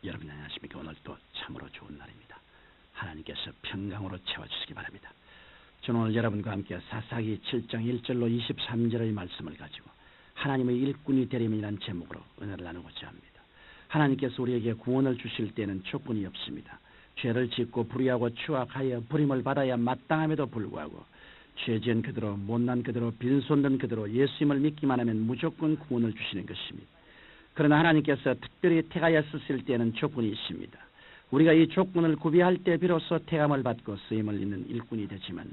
여러분 안녕하십니까? 오늘 또 참으로 좋은 날입니다. 하나님께서 평강으로 채워주시기 바랍니다. 저는 오늘 여러분과 함께 사사기 7장 1절로 23절의 말씀을 가지고 하나님의 일꾼이 되림이라는 제목으로 은혜를 나누고자 합니다. 하나님께서 우리에게 구원을 주실 때는 조건이 없습니다. 죄를 짓고 불의하고 추악하여 버림을 받아야 마땅함에도 불구하고 죄 지은 그대로 못난 그대로 빈손든 그대로 예수님을 믿기만 하면 무조건 구원을 주시는 것입니다. 그러나 하나님께서 특별히 택하여 쓰실 때는 조건이 있습니다. 우리가 이 조건을 구비할 때 비로소 택함을 받고 쓰임을 입는 일꾼이 되지만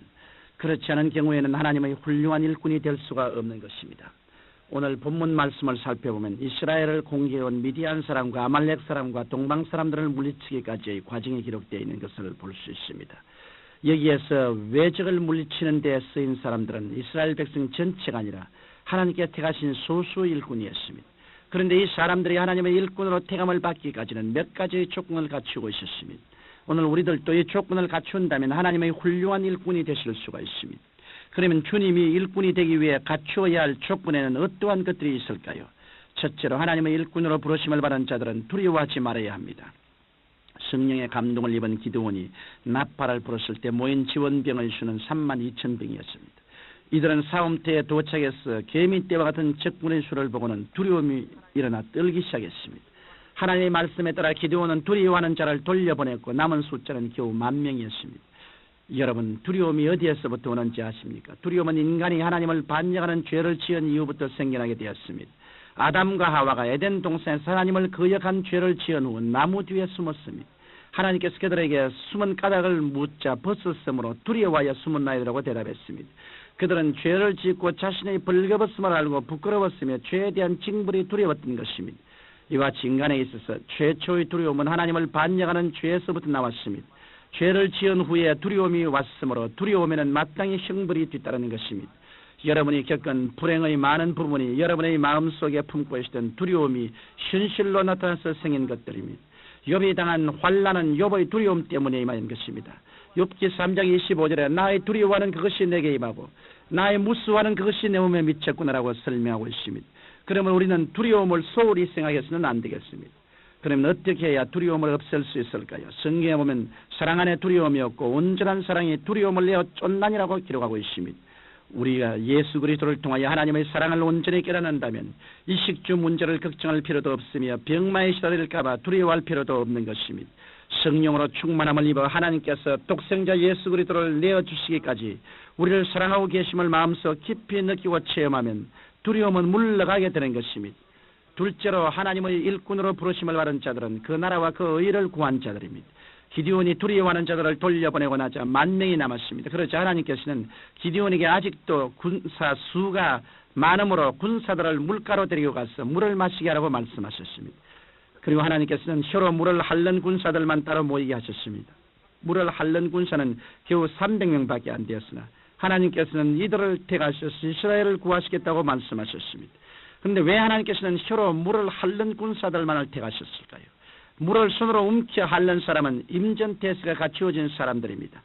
그렇지 않은 경우에는 하나님의 훌륭한 일꾼이 될 수가 없는 것입니다. 오늘 본문 말씀을 살펴보면 이스라엘을 공격해온 미디안 사람과 아말렉 사람과 동방 사람들을 물리치기까지의 과정이 기록되어 있는 것을 볼 수 있습니다. 여기에서 외적을 물리치는 데 쓰인 사람들은 이스라엘 백성 전체가 아니라 하나님께 택하신 소수 일꾼이었습니다. 그런데 이 사람들이 하나님의 일꾼으로 택함을 받기까지는 몇 가지의 조건을 갖추고 있었습니다. 오늘 우리들도 이 조건을 갖춘다면 하나님의 훌륭한 일꾼이 되실 수가 있습니다. 그러면 주님이 일꾼이 되기 위해 갖추어야 할 조건에는 어떠한 것들이 있을까요? 첫째로 하나님의 일꾼으로 부르심을 받은 자들은 두려워하지 말아야 합니다. 성령의 감동을 입은 기드온이 나팔을 불었을 때 모인 지원병의 수는 32,000병이었습니다. 이들은 싸움터에 도착해서 개미떼와 같은 적군의 수를 보고는 두려움이 일어나 떨기 시작했습니다. 하나님의 말씀에 따라 기드온은 두려워하는 자를 돌려보냈고 남은 숫자는 겨우 10,000명이었습니다. 여러분, 두려움이 어디에서부터 오는지 아십니까? 두려움은 인간이 하나님을 반역하는 죄를 지은 이후부터 생겨나게 되었습니다. 아담과 하와가 에덴 동산에서 하나님을 거역한 죄를 지은 후 나무 뒤에 숨었습니다. 하나님께서 그들에게 숨은 까닭을 묻자 벗었으므로 두려워하여 숨었나이라고 대답했습니다. 그들은 죄를 짓고 자신의 벌거벗음을 알고 부끄러웠으며 죄에 대한 징벌이 두려웠던 것입니다. 이와 같이 인간에 있어서 최초의 두려움은 하나님을 반역하는 죄에서부터 나왔습니다. 죄를 지은 후에 두려움이 왔으므로 두려움에는 마땅히 형벌이 뒤따르는 것입니다. 여러분이 겪은 불행의 많은 부분이 여러분의 마음속에 품고 있던 두려움이 현실로 나타나서 생긴 것들입니다. 욥이 당한 환난은 욥의 두려움 때문에 임한 것입니다. 욥기 3장 25절에 나의 두려워하는 그것이 내게 임하고 나의 무수하는 그것이 내 몸에 미쳤구나라고 설명하고 있습니다. 그러면 우리는 두려움을 소홀히 생각해서는 안 되겠습니다. 그러면 어떻게 해야 두려움을 없앨 수 있을까요? 성경에 보면 사랑 안에 두려움이 없고 온전한 사랑이 두려움을 내어 쫓나니라고 기록하고 있습니다. 우리가 예수 그리스도를 통하여 하나님의 사랑을 온전히 깨닫는다면 이 식주 문제를 걱정할 필요도 없으며 병마에 시달릴까 봐 두려워할 필요도 없는 것입니다. 성령으로 충만함을 입어 하나님께서 독생자 예수 그리스도를 내어주시기까지 우리를 사랑하고 계심을 마음속 깊이 느끼고 체험하면 두려움은 물러가게 되는 것입니다. 둘째로 하나님의 일꾼으로 부르심을 받은 자들은 그 나라와 그 의를 구한 자들입니다. 기드온이 두려워하는 자들을 돌려보내고 나자 10,000명이 남았습니다. 그렇지 않으니께서는 기드온에게 아직도 군사 수가 많으므로 군사들을 물가로 데리고 가서 물을 마시게 하라고 말씀하셨습니다. 그리고 하나님께서는 혀로 물을 핥는 군사들만 따로 모이게 하셨습니다. 물을 핥는 군사는 겨우 300명밖에 안 되었으나 하나님께서는 이들을 택하셔서 이스라엘을 구하시겠다고 말씀하셨습니다. 그런데 왜 하나님께서는 혀로 물을 핥는 군사들만을 택하셨을까요? 물을 손으로 움켜 핥는 사람은 임전태세가 갖추어진 사람들입니다.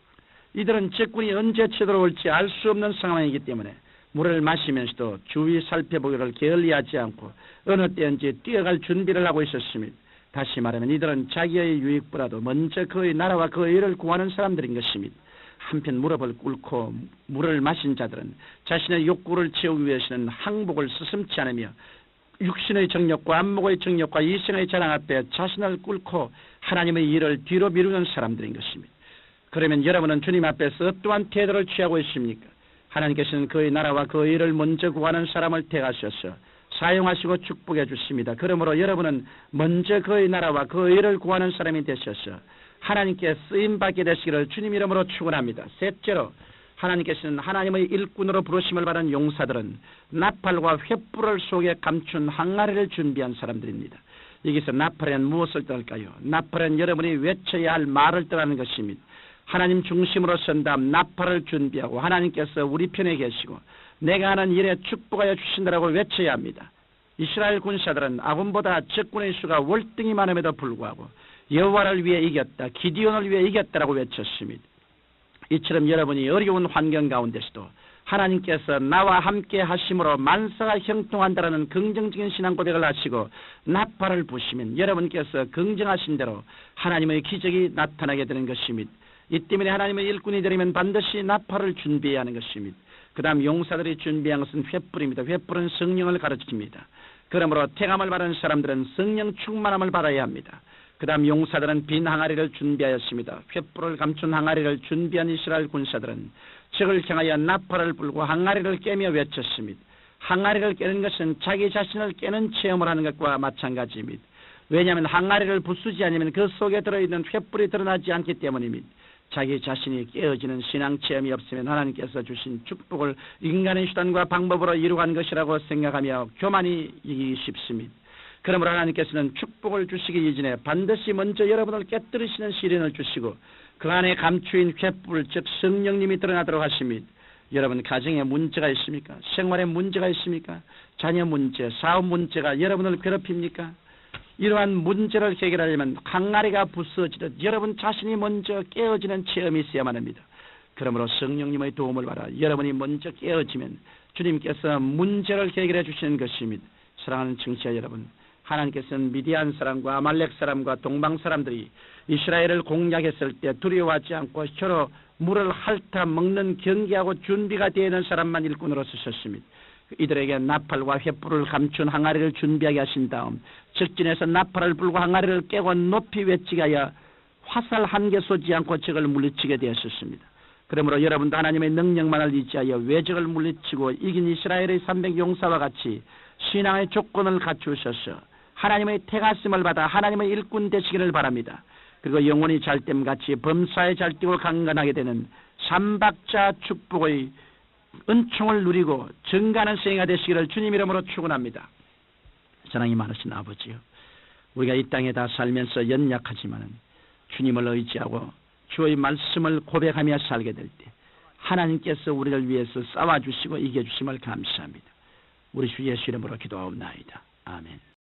이들은 적군이 언제 쳐들어올지 알 수 없는 상황이기 때문에 물을 마시면서도 주위 살펴보기를 게을리하지 않고 어느 때인지 뛰어갈 준비를 하고 있었습니다. 다시 말하면 이들은 자기의 유익보다도 먼저 그의 나라와 그의 의를 구하는 사람들인 것입니다. 한편 무릎을 꿇고 물을 마신 자들은 자신의 욕구를 채우기 위해서는 항복을 스슴치 않으며 육신의 정욕과 안목의 정욕과 이생의 자랑 앞에 자신을 꿇고 하나님의 일을 뒤로 미루는 사람들인 것입니다. 그러면 여러분은 주님 앞에서 어떠한 태도를 취하고 있습니까? 하나님께서는 그의 나라와 그의 일을 먼저 구하는 사람을 택하셔서 사용하시고 축복해 주십니다. 그러므로 여러분은 먼저 그의 나라와 그의 일을 구하는 사람이 되셔서 하나님께 쓰임받게 되시기를 주님 이름으로 축원합니다. 셋째로 하나님께서는 하나님의 일꾼으로 부르심을 받은 용사들은 나팔과 횃불을 속에 감춘 항아리를 준비한 사람들입니다. 여기서 나팔에는 무엇을 떠날까요? 나팔은 여러분이 외쳐야 할 말을 떠나는 것입니다. 하나님 중심으로 선 다음 나팔을 준비하고 하나님께서 우리 편에 계시고 내가 하는 일에 축복하여 주신다라고 외쳐야 합니다. 이스라엘 군사들은 아군보다 적군의 수가 월등히 많음에도 불구하고 여호와를 위해 이겼다, 기드온을 위해 이겼다라고 외쳤습니다. 이처럼 여러분이 어려운 환경 가운데서도 하나님께서 나와 함께 하심으로 만사가 형통한다라는 긍정적인 신앙 고백을 하시고 나팔을 부시면 여러분께서 긍정하신 대로 하나님의 기적이 나타나게 되는 것입니다. 이 때문에 하나님의 일꾼이 되려면 반드시 나팔을 준비해야 하는 것입니다. 그 다음 용사들이 준비한 것은 횃불입니다. 횃불은 성령을 가르칩니다. 그러므로 택함을 받은 사람들은 성령 충만함을 받아야 합니다. 그 다음 용사들은 빈 항아리를 준비하였습니다. 횃불을 감춘 항아리를 준비한 이스라엘 군사들은 적을 향하여 나팔을 불고 항아리를 깨며 외쳤습니다. 항아리를 깨는 것은 자기 자신을 깨는 체험을 하는 것과 마찬가지입니다. 왜냐하면 항아리를 부수지 않으면 그 속에 들어있는 횃불이 드러나지 않기 때문입니다. 자기 자신이 깨어지는 신앙 체험이 없으면 하나님께서 주신 축복을 인간의 수단과 방법으로 이루어간 것이라고 생각하며 교만이 이기기 쉽습니다. 그러므로 하나님께서는 축복을 주시기 이전에 반드시 먼저 여러분을 깨뜨리시는 시련을 주시고 그 안에 감추인 횃불 즉 성령님이 드러나도록 하십니다. 여러분 가정에 문제가 있습니까? 생활에 문제가 있습니까? 자녀 문제, 사업 문제가 여러분을 괴롭힙니까? 이러한 문제를 해결하려면 항아리가 부서지듯 여러분 자신이 먼저 깨어지는 체험이 있어야만 합니다. 그러므로 성령님의 도움을 받아 여러분이 먼저 깨어지면 주님께서 문제를 해결해 주시는 것입니다. 사랑하는 청취자 여러분, 하나님께서는 미디안 사람과 아말렉 사람과 동방 사람들이 이스라엘을 공략했을 때 두려워하지 않고 서로 물을 핥아 먹는 경계하고 준비가 되어 있는 사람만 일꾼으로 쓰셨습니다. 이들에게 나팔과 횃불을 감춘 항아리를 준비하게 하신 다음 적진에서 나팔을 불고 항아리를 깨고 높이 외치게 하여 화살 한 개 쏘지 않고 적을 물리치게 되었습니다. 그러므로 여러분도 하나님의 능력만을 의지하여 외적을 물리치고 이긴 이스라엘의 300용사와 같이 신앙의 조건을 갖추셔서 하나님의 택하심을 받아 하나님의 일꾼 되시기를 바랍니다. 그리고 영혼이 잘됨같이 범사에 잘되고 강건하게 되는 삼박자 축복의 은총을 누리고 증가하는 생애가 되시기를 주님 이름으로 축원합니다. 사랑이 많으신 아버지요, 우리가 이 땅에 다 살면서 연약하지만 주님을 의지하고 주의 말씀을 고백하며 살게 될 때 하나님께서 우리를 위해서 싸워주시고 이겨주심을 감사합니다. 우리 주 예수 이름으로 기도하옵나이다. 아멘.